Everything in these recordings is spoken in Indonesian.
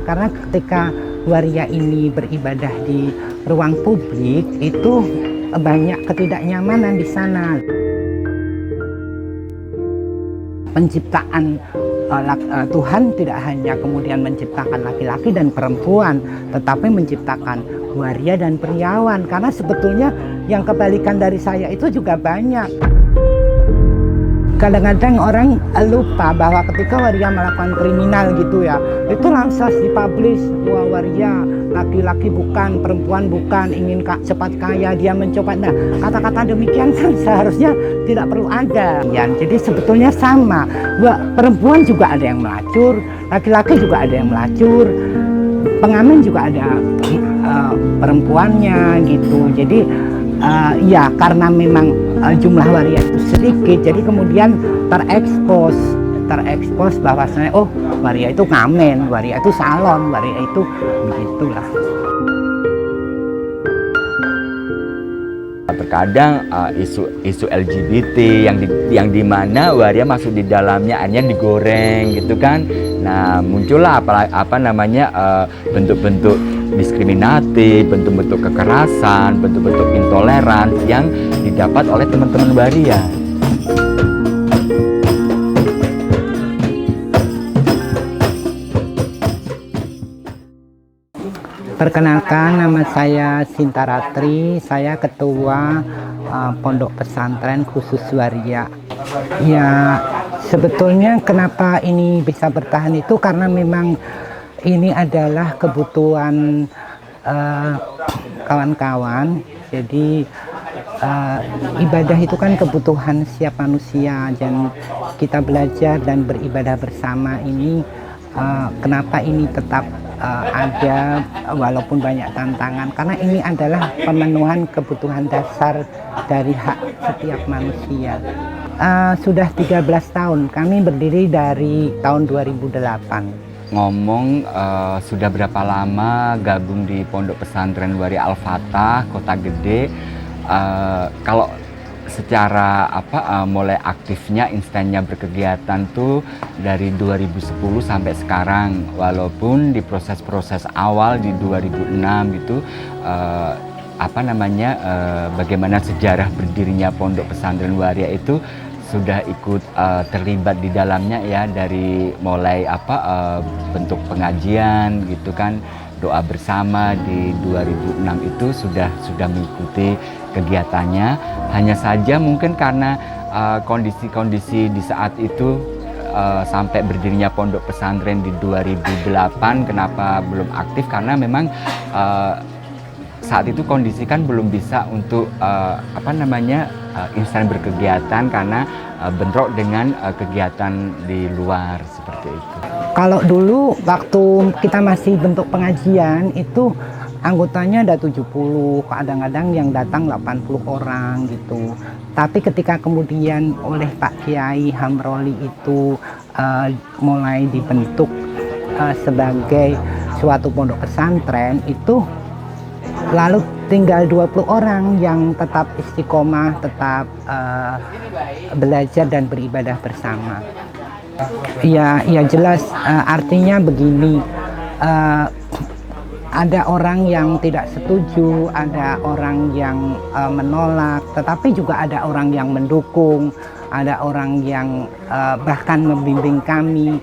karena ketika waria ini beribadah di ruang publik itu banyak ketidaknyamanan di sana. Penciptaan Tuhan tidak hanya kemudian menciptakan laki-laki dan perempuan, tetapi menciptakan waria dan priawan, karena sebetulnya yang kebalikan dari saya itu juga banyak. Kadang-kadang orang lupa bahwa ketika waria melakukan kriminal gitu ya, itu langsung dipublish, wah waria laki-laki bukan, perempuan bukan, ingin cepat kaya, dia mencoba. Nah, kata-kata demikian kan seharusnya tidak perlu ada. Ya, jadi sebetulnya sama, perempuan juga ada yang melacur, laki-laki juga ada yang melacur, pengamen juga ada perempuannya gitu. Jadi ya karena memang jumlah waria itu sedikit, jadi kemudian terekspos bahwasanya oh waria itu ngamen, waria itu salon, waria itu begitulah. Terkadang isu LGBT yang dimana waria masuk di dalamnya hanya digoreng gitu kan. Nah muncullah bentuk-bentuk diskriminatif, bentuk-bentuk kekerasan, bentuk-bentuk intoleran yang didapat oleh teman-teman waria. Perkenalkan, nama saya Sinta Ratri, saya ketua Pondok Pesantren Khusus Waria. Ya, sebetulnya kenapa ini bisa bertahan itu karena memang ini adalah kebutuhan kawan-kawan. Jadi ibadah itu kan kebutuhan setiap manusia, dan kita belajar dan beribadah bersama ini kenapa ini tetap ada walaupun banyak tantangan, karena ini adalah pemenuhan kebutuhan dasar dari hak setiap manusia. Sudah 13 tahun, kami berdiri dari tahun 2008. Ngomong sudah berapa lama gabung di Pondok Pesantren Waria Al-Fatah Kota Gede. Kalau secara mulai aktifnya instannya berkegiatan tuh dari 2010 sampai sekarang, walaupun di proses-proses awal di 2006 gitu bagaimana sejarah berdirinya Pondok Pesantren Waria itu sudah ikut terlibat di dalamnya ya, dari mulai bentuk pengajian gitu kan, doa bersama di 2006 itu sudah mengikuti kegiatannya. Hanya saja mungkin karena kondisi-kondisi di saat itu sampai berdirinya Pondok Pesantren di 2008 kenapa belum aktif, karena memang saat itu kondisi kan belum bisa untuk instan berkegiatan karena bentrok dengan kegiatan di luar seperti itu. Kalau dulu waktu kita masih bentuk pengajian itu anggotanya ada 70, kadang-kadang yang datang 80 orang gitu. Tapi ketika kemudian oleh Pak Kiai Hamroli itu mulai dibentuk sebagai suatu pondok pesantren, itu lalu tinggal 20 orang yang tetap istiqomah, tetap belajar dan beribadah bersama. Ya jelas, artinya begini, ada orang yang tidak setuju, ada orang yang menolak, tetapi juga ada orang yang mendukung, ada orang yang bahkan membimbing kami,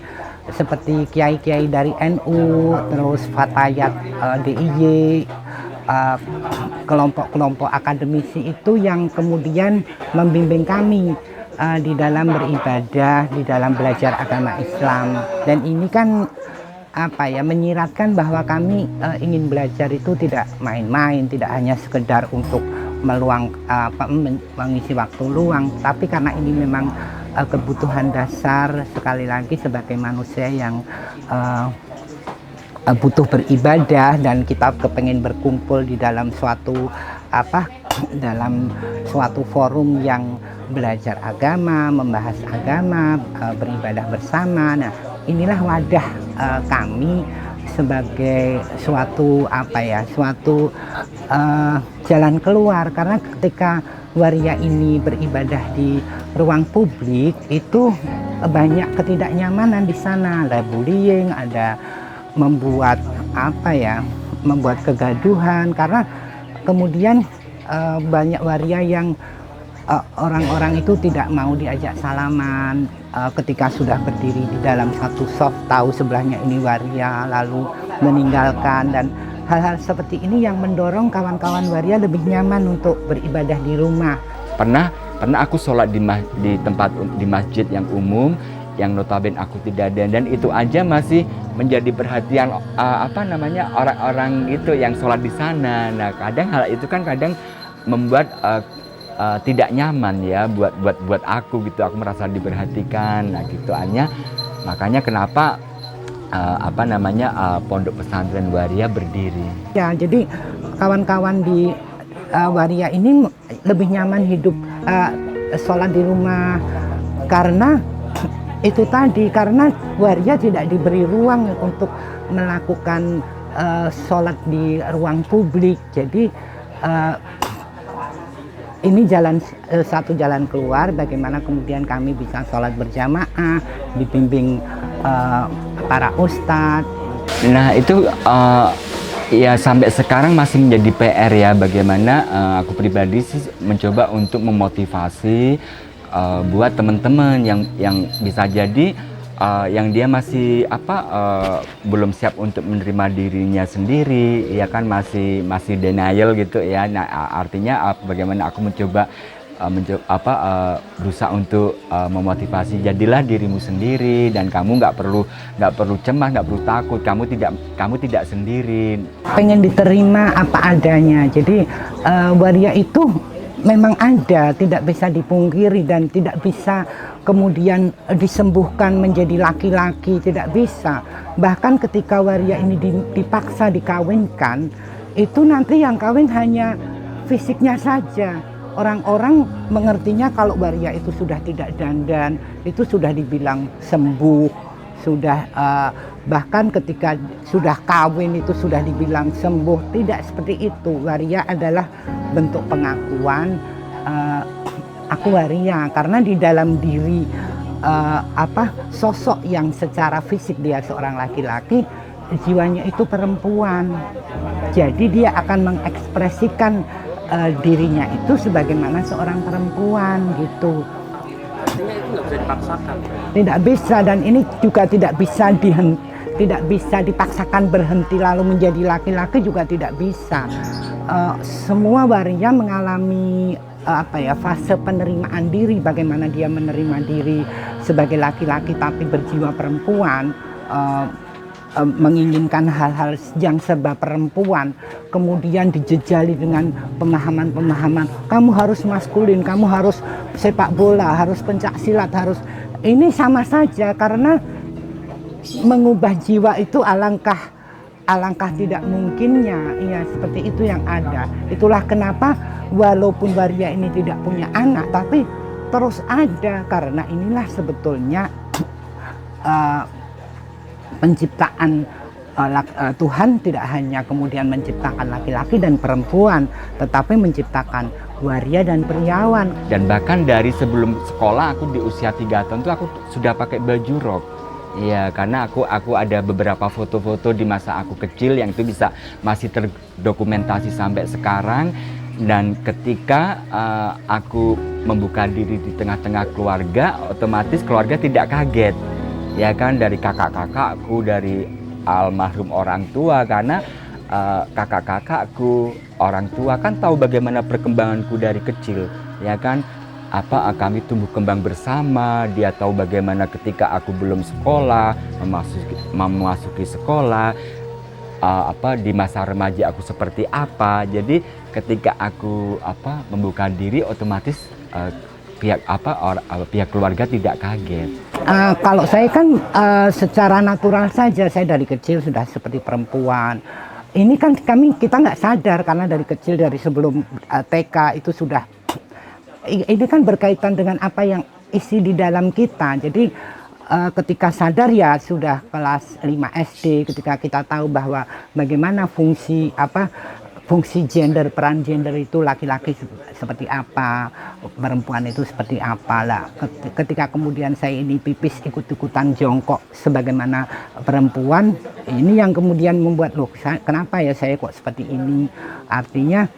seperti kiai-kiai dari NU, terus Fatayat DIY, kelompok-kelompok akademisi itu yang kemudian membimbing kami di dalam beribadah, di dalam belajar agama Islam. Dan ini kan menyiratkan bahwa kami ingin belajar itu tidak main-main, tidak hanya sekedar untuk mengisi waktu luang, tapi karena ini memang kebutuhan dasar, sekali lagi sebagai manusia yang butuh beribadah, dan kita kepengen berkumpul di dalam suatu forum yang belajar agama, membahas agama, beribadah bersama. Nah, inilah wadah kami sebagai suatu jalan keluar, karena ketika waria ini beribadah di ruang publik itu banyak ketidaknyamanan di sana, ada bullying, ada membuat membuat kegaduhan, karena kemudian banyak waria yang orang-orang itu tidak mau diajak salaman ketika sudah berdiri di dalam satu soft, tahu sebelahnya ini waria lalu meninggalkan, dan hal-hal seperti ini yang mendorong kawan-kawan waria lebih nyaman untuk beribadah di rumah. Pernah aku sholat di tempat di masjid yang umum yang notabene aku tidak ada, dan itu aja masih menjadi perhatian orang-orang itu yang sholat di sana. Nah, kadang hal itu kan kadang membuat tidak nyaman ya buat aku gitu. Aku merasa diperhatikan, nah gitu hanya makanya kenapa Pondok Pesantren Waria berdiri. Ya, jadi kawan-kawan di waria ini lebih nyaman hidup sholat di rumah, karena itu tadi, karena waria tidak diberi ruang untuk melakukan sholat di ruang publik. Jadi ini satu jalan keluar bagaimana kemudian kami bisa sholat berjamaah dibimbing para ustadz. Nah itu ya sampai sekarang masih menjadi PR ya, bagaimana aku pribadi sih mencoba untuk memotivasi buat teman-teman yang bisa jadi yang dia masih belum siap untuk menerima dirinya sendiri, ya kan, masih denial gitu ya. Nah artinya bagaimana aku mencoba berusaha untuk memotivasi, jadilah dirimu sendiri dan kamu nggak perlu cemas, nggak perlu takut, kamu tidak sendiri. Pengen diterima apa adanya, jadi waria itu memang ada, tidak bisa dipungkiri dan tidak bisa kemudian disembuhkan menjadi laki-laki, tidak bisa. Bahkan ketika waria ini dipaksa dikawinkan, itu nanti yang kawin hanya fisiknya saja. Orang-orang mengertinya kalau waria itu sudah tidak dandan, itu sudah dibilang sembuh, sudah bahkan ketika sudah kawin itu sudah dibilang sembuh. Tidak seperti itu. Waria adalah bentuk pengakuan aku waria, karena di dalam diri sosok yang secara fisik dia seorang laki-laki, jiwanya itu perempuan. Jadi dia akan mengekspresikan dirinya itu sebagaimana seorang perempuan gitu. Artinya itu nggak bisa dipaksakan. Tidak bisa, dan ini juga tidak bisa dipaksakan berhenti lalu menjadi laki-laki, juga tidak bisa. Semua waria mengalami fase penerimaan diri, bagaimana dia menerima diri sebagai laki-laki tapi berjiwa perempuan, menginginkan hal-hal yang serba perempuan, kemudian dijejali dengan pemahaman-pemahaman kamu harus maskulin, kamu harus sepak bola, harus pencak silat, harus ini, sama saja, karena mengubah jiwa itu alangkah tidak mungkinnya. Ya, seperti itu yang ada. Itulah kenapa walaupun waria ini tidak punya anak tapi terus ada, karena inilah sebetulnya penciptaan Tuhan tidak hanya kemudian menciptakan laki-laki dan perempuan, tetapi menciptakan waria dan priawan. Dan bahkan dari sebelum sekolah, aku di usia 3 tahun tuh aku sudah pakai baju rok. Iya, karena aku ada beberapa foto-foto di masa aku kecil yang itu masih terdokumentasi sampai sekarang. Dan ketika aku membuka diri di tengah-tengah keluarga, otomatis keluarga tidak kaget. Ya kan, dari kakak-kakakku, dari almarhum orang tua, karena kakak-kakakku, orang tua kan tahu bagaimana perkembanganku dari kecil, ya kan, kami tumbuh kembang bersama. Dia tahu bagaimana ketika aku belum sekolah, memasuki sekolah, di masa remaja aku seperti apa. Jadi ketika aku membuka diri, otomatis pihak keluarga tidak kaget. Kalau saya kan secara natural saja, saya dari kecil sudah seperti perempuan. Ini kan kita nggak sadar, karena dari kecil, dari sebelum TK itu sudah. Ini kan berkaitan dengan apa yang isi di dalam kita. Jadi ketika sadar ya sudah kelas 5 SD, ketika kita tahu bahwa bagaimana fungsi fungsi gender, peran gender itu laki-laki seperti apa, perempuan itu seperti apa lah. Ketika kemudian saya ini pipis ikut-ikutan jongkok sebagaimana perempuan, ini yang kemudian membuat loh kenapa ya saya kok seperti ini. Artinya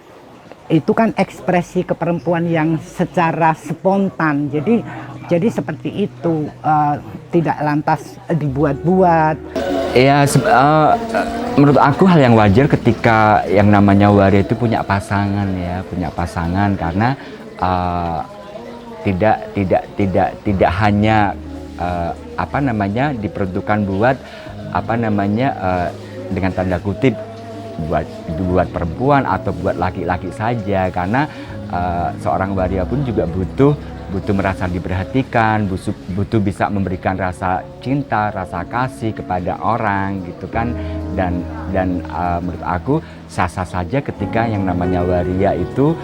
itu kan ekspresi keperempuan yang secara spontan, jadi seperti itu, tidak lantas dibuat-buat. Ya, menurut aku hal yang wajar ketika yang namanya waria itu punya pasangan ya, punya pasangan karena tidak hanya apa namanya diperuntukkan buat apa namanya dengan tanda kutip buat perempuan atau buat laki-laki saja, karena seorang waria pun juga butuh merasa diperhatikan, butuh bisa memberikan rasa cinta, rasa kasih kepada orang gitu kan. Dan menurut aku sah-sah saja ketika yang namanya waria itu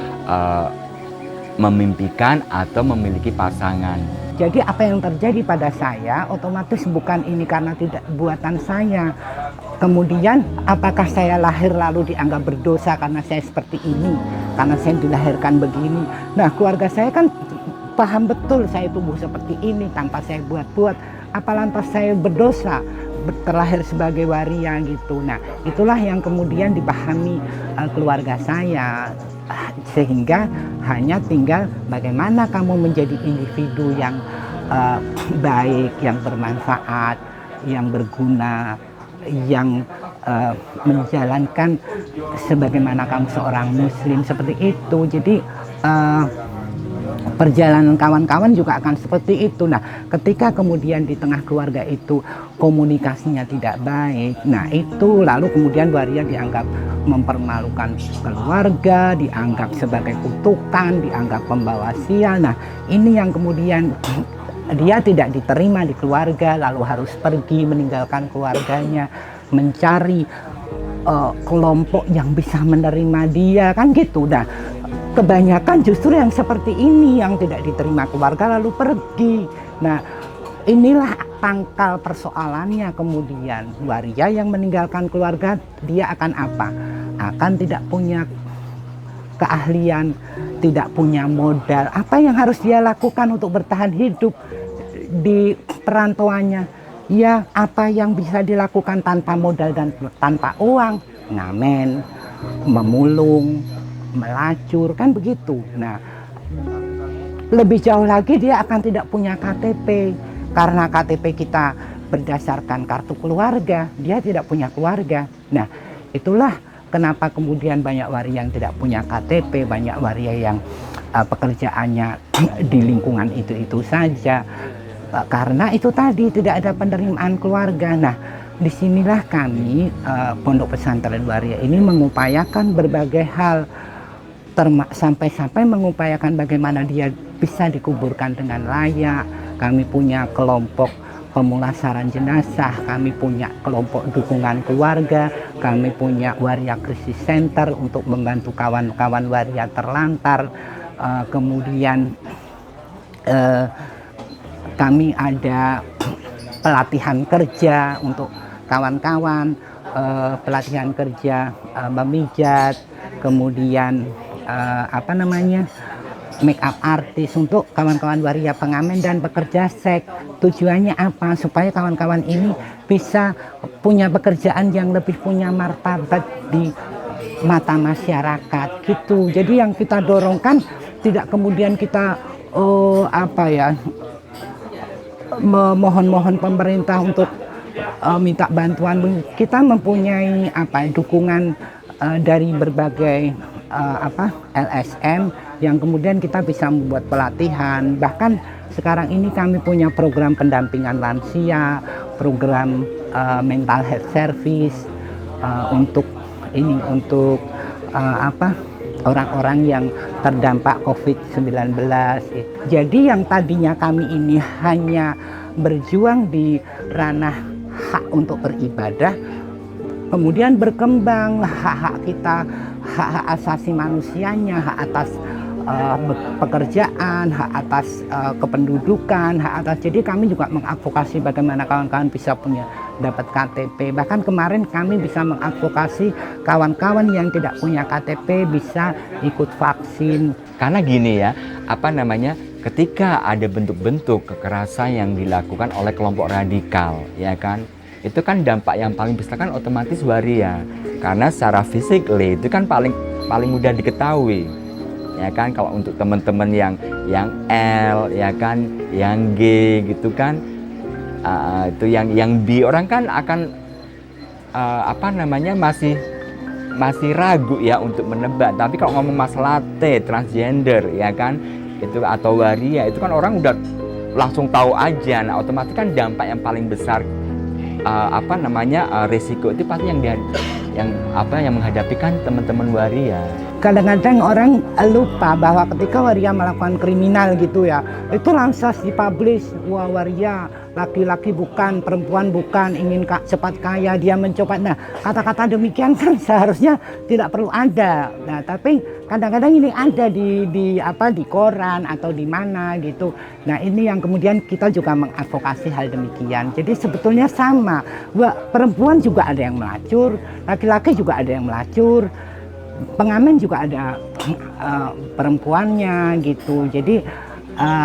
memimpikan atau memiliki pasangan. Jadi apa yang terjadi pada saya otomatis bukan ini karena tidak buatan saya. Kemudian apakah saya lahir lalu dianggap berdosa karena saya seperti ini, karena saya dilahirkan begini. Nah, keluarga saya kan paham betul saya tumbuh seperti ini tanpa saya buat-buat. Apa lantas saya berdosa terlahir sebagai waria gitu. Nah, itulah yang kemudian dipahami keluarga saya, sehingga hanya tinggal bagaimana kamu menjadi individu yang baik, yang bermanfaat, yang berguna, yang menjalankan sebagaimana kamu seorang muslim, seperti itu. Jadi perjalanan kawan-kawan juga akan seperti itu. Nah, ketika kemudian di tengah keluarga itu komunikasinya tidak baik, nah itu lalu kemudian waria dianggap mempermalukan keluarga, dianggap sebagai kutukan, dianggap pembawa sial. Nah, ini yang kemudian dia tidak diterima di keluarga, lalu harus pergi meninggalkan keluarganya, mencari kelompok yang bisa menerima dia, kan gitu. Nah, kebanyakan justru yang seperti ini yang tidak diterima keluarga lalu pergi. Nah, inilah pangkal persoalannya. Kemudian waria yang meninggalkan keluarga, dia akan apa? Akan tidak punya keahlian, tidak punya modal. Apa yang harus dia lakukan untuk bertahan hidup di perantauannya? Ya, apa yang bisa dilakukan tanpa modal dan tanpa uang? Ngamen, memulung, melacur, kan begitu. Nah, lebih jauh lagi dia akan tidak punya KTP, karena KTP kita berdasarkan kartu keluarga, dia tidak punya keluarga. Nah, itulah kenapa kemudian banyak waria yang tidak punya KTP, banyak waria yang pekerjaannya di lingkungan itu saja, karena itu tadi tidak ada penerimaan keluarga. Nah, disinilah kami Pondok Pesantren Waria ini mengupayakan berbagai hal, sampai-sampai mengupayakan bagaimana dia bisa dikuburkan dengan layak. Kami punya kelompok pemulasaran jenazah, kami punya kelompok dukungan keluarga, kami punya Waria Krisis Center untuk membantu kawan-kawan waria terlantar. Kemudian kami ada pelatihan kerja untuk kawan-kawan, pelatihan kerja memijat, kemudian make up artis untuk kawan-kawan waria pengamen dan pekerja seks. Tujuannya apa? Supaya kawan-kawan ini bisa punya pekerjaan yang lebih punya martabat di mata masyarakat gitu. Jadi yang kita dorongkan tidak kemudian kita memohon-mohon pemerintah untuk minta bantuan. Kita mempunyai dukungan dari berbagai LSM yang kemudian kita bisa membuat pelatihan. Bahkan sekarang ini kami punya program pendampingan lansia, program mental health service untuk orang-orang yang terdampak COVID-19. Jadi yang tadinya kami ini hanya berjuang di ranah hak untuk beribadah, kemudian berkembang hak-hak kita, hak-hak asasi manusianya, hak atas pekerjaan, hak atas kependudukan, hak atas. Jadi kami juga mengadvokasi bagaimana kawan-kawan bisa punya dapat KTP. Bahkan kemarin kami bisa mengadvokasi kawan-kawan yang tidak punya KTP bisa ikut vaksin. Karena gini ya, apa namanya, ketika ada bentuk-bentuk kekerasan yang dilakukan oleh kelompok radikal, ya kan, itu kan dampak yang paling besar kan otomatis waria. Karena secara fisik itu kan paling mudah diketahui, ya kan. Kalau untuk teman-teman yang L, ya kan, yang G gitu kan, itu yang B, orang kan akan apa namanya, masih ragu ya untuk menebak. Tapi kalau ngomong masalah T, transgender, ya kan, itu atau waria, itu kan orang udah langsung tahu aja. Nah, otomatis kan dampak yang paling besar apa namanya, risiko itu pasti yang menghadapi kan teman-teman waria. Kadang-kadang orang lupa bahwa ketika waria melakukan kriminal gitu ya, itu langsung dipublish, wah waria laki-laki bukan, perempuan bukan, ingin cepat kaya, dia mencopet. Nah, kata-kata demikian kan seharusnya tidak perlu ada. Nah, tapi kadang-kadang ini ada di koran atau di mana gitu. Nah, ini yang kemudian kita juga mengadvokasi hal demikian. Jadi sebetulnya sama, perempuan juga ada yang melacur, laki-laki juga ada yang melacur, pengamen juga ada perempuannya gitu. Jadi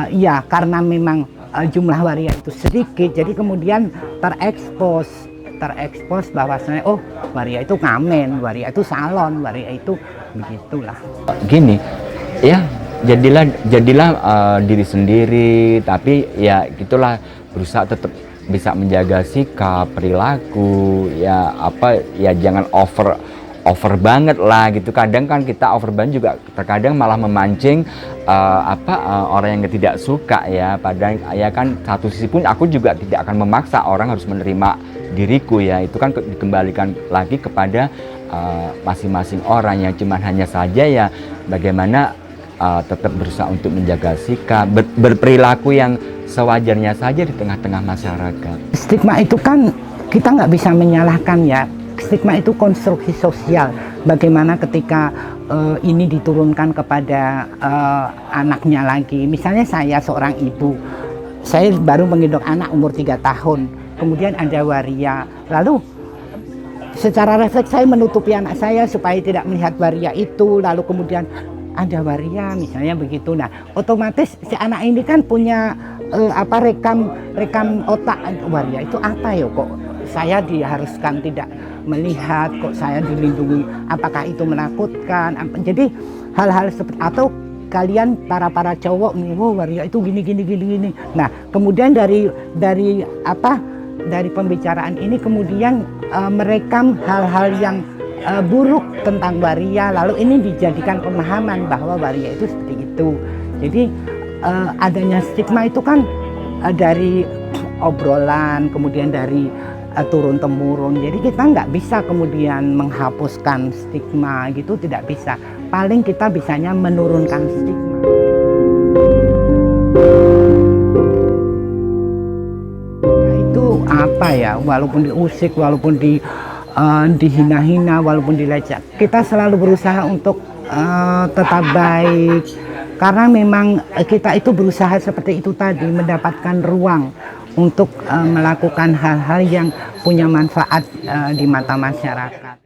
ya karena memang jumlah waria itu sedikit, jadi kemudian terekspos bahwasanya oh waria itu ngamen, waria itu salon, waria itu begitulah. Gini ya, jadilah diri sendiri, tapi ya gitulah, berusaha tetap bisa menjaga sikap, perilaku, ya apa ya, jangan over banget lah gitu. Kadang kan kita over banget juga terkadang malah memancing orang yang tidak suka ya. Padahal ya kan satu sisi pun aku juga tidak akan memaksa orang harus menerima diriku ya. Itu kan dikembalikan lagi kepada masing-masing orang, yang cuman hanya saja ya bagaimana tetap berusaha untuk menjaga sikap, berperilaku yang sewajarnya saja di tengah-tengah masyarakat. Stigma itu kan kita nggak bisa menyalahkan ya. Stigma itu konstruksi sosial. Bagaimana ketika ini diturunkan kepada anaknya lagi. Misalnya saya seorang ibu, saya baru menggendong anak umur 3 tahun, kemudian ada waria. Lalu secara refleks saya menutupi anak saya supaya tidak melihat waria itu. Lalu kemudian ada waria misalnya begitu. Nah, otomatis si anak ini kan punya rekam otak, waria itu apa ya, kok saya diharuskan tidak melihat, kok saya dilindungi, apakah itu menakutkan? Jadi hal-hal seperti, atau kalian para cowok nih, oh waria itu gini. Nah, kemudian dari pembicaraan ini kemudian merekam hal-hal yang buruk tentang waria, lalu ini dijadikan pemahaman bahwa waria itu seperti itu. Jadi adanya stigma itu kan dari obrolan, kemudian dari turun-temurun. Jadi kita nggak bisa kemudian menghapuskan stigma gitu, tidak bisa. Paling kita bisanya menurunkan stigma. Nah, itu apa ya, walaupun diusik, walaupun dihina-hina, walaupun dilecehkan, kita selalu berusaha untuk tetap baik. Karena memang kita itu berusaha seperti itu tadi, mendapatkan ruang untuk melakukan hal-hal yang punya manfaat di mata masyarakat.